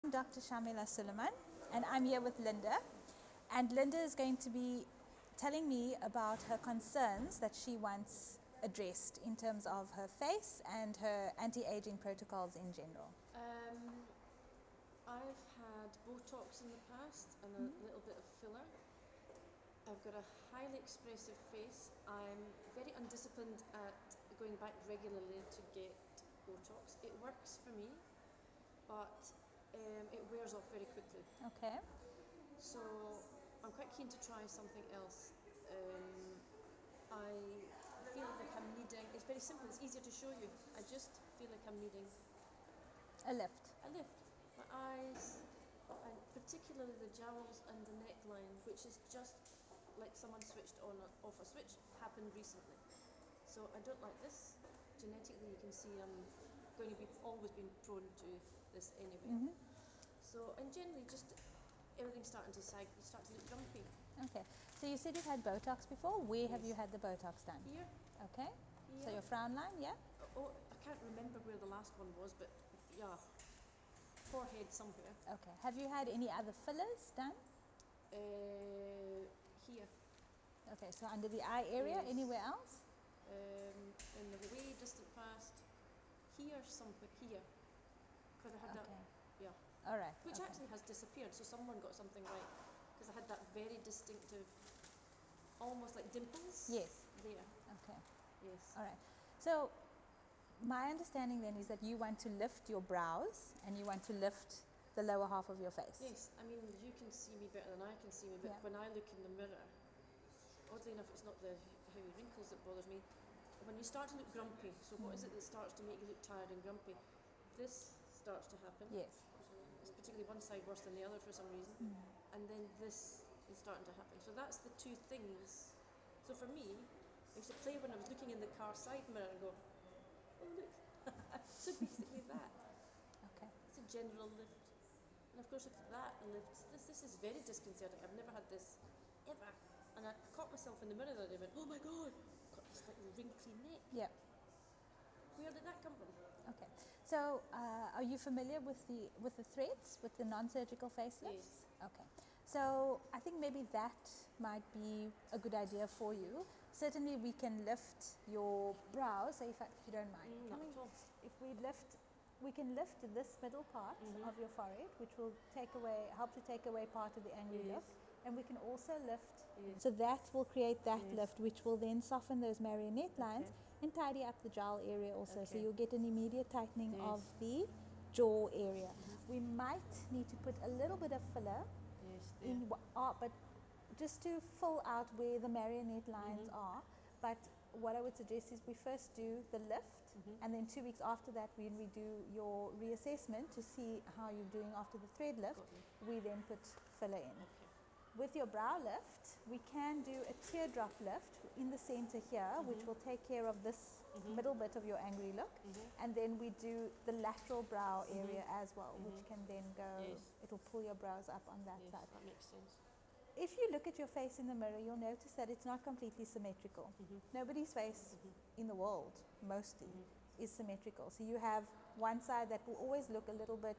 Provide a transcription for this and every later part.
I'm Dr. Shamila Suleiman, and I'm here with Linda. And Linda is going to be telling me about her concerns that she wants addressed in terms of her face and her anti-aging protocols in general. I've had Botox in the past and a little bit of filler. I've got a highly expressive face. I'm very undisciplined at going back regularly to get Botox. It works for me, but it wears off very quickly. Okay. So I'm quite keen to try something else. I feel like I'm needing, it's very simple, it's easier to show you. I just feel like I'm needing A lift. a lift. My eyes, and particularly the jowls and the neckline, which is just like someone switched on or off a switch, happened recently. So I don't like this. Genetically, you can see I'm going to be always been prone to this anyway. So, and generally, just everything's starting to sag. You start to look grumpy. Okay. So you said you've had Botox before. Where have you had the Botox done? Here. Okay. Here. So your frown line, yeah? Oh, I can't remember where the last one was, but yeah, forehead somewhere. Okay. Have you had any other fillers done? Here. Okay. So under the eye area, Yes. anywhere else? In the way distant past. Here, somewhere. Here. Because I had that. Okay. Yeah. All right. Which okay. actually has disappeared, so someone got something right. Because I had that very distinctive, almost like dimples. Yes. There. Okay. Yes. All right. So my understanding then is that you want to lift your brows and you want to lift the lower half of your face. Yes. I mean, you can see me better than I can see me, but Yeah. when I look in the mirror, oddly enough, it's not the heavy wrinkles that bothers me. When you start to look grumpy, so what is it that starts to make you look tired and grumpy? This starts to happen. Yes. It's particularly one side worse than the other for some reason. And then this is starting to happen. So that's the two things. So for me, I used to play when I was looking in the car side mirror and go, oh look. So basically that. Okay. It's a general lift. And of course if that lifts, this is very disconcerting. I've never had this ever. And I caught myself in the mirror the other day and went, oh my God, got this like wrinkly neck. Yeah. Where did that come from? Okay. So are you familiar with the threads, with the non-surgical facelifts? Yes. Okay. So I think maybe that might be a good idea for you. Certainly we can lift your brows, so if you don't mind. Not at all. If we can lift this middle part of your forehead, which will help to take away part of the angry look. And we can also lift, so that will create that lift, which will then soften those marionette lines and tidy up the jowl area also. So you'll get an immediate tightening of the jaw area. We might need to put a little bit of filler in, but just to fill out where the marionette lines are. But what I would suggest is we first do the lift, and then 2 weeks after that, when we do your reassessment to see how you're doing after the thread lift, we then put filler in. With your brow lift, we can do a teardrop lift in the center here, which will take care of this middle bit of your angry look. And then we do the lateral brow area as well, which can then go, it'll pull your brows up on that side. That makes sense. If you look at your face in the mirror, you'll notice that it's not completely symmetrical. Nobody's face in the world, mostly, is symmetrical. So you have one side that will always look a little bit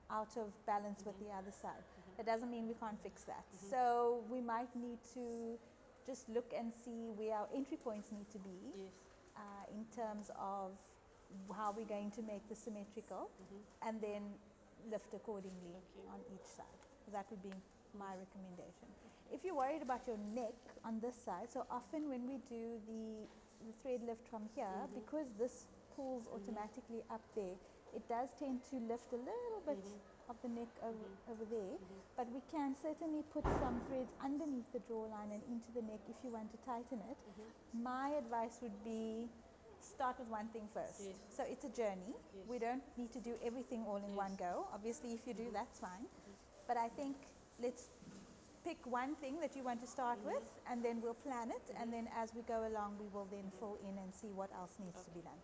out of balance with the other side. That doesn't mean we can't fix that. So we might need to just look and see where our entry points need to be in terms of how we're going to make the symmetrical, and then lift accordingly on each side. That would be my recommendation. If you're worried about your neck on this side, so often when we do the thread lift from here, because this pulls automatically up there, it does tend to lift a little bit of the neck over there, but we can certainly put some threads underneath the jawline and into the neck if you want to tighten it. My advice would be start with one thing first. So it's a journey. We don't need to do everything all in one go. Obviously if you do, that's fine. But I think let's pick one thing that you want to start with, and then we'll plan it, and then as we go along we will then fill in and see what else needs to be done.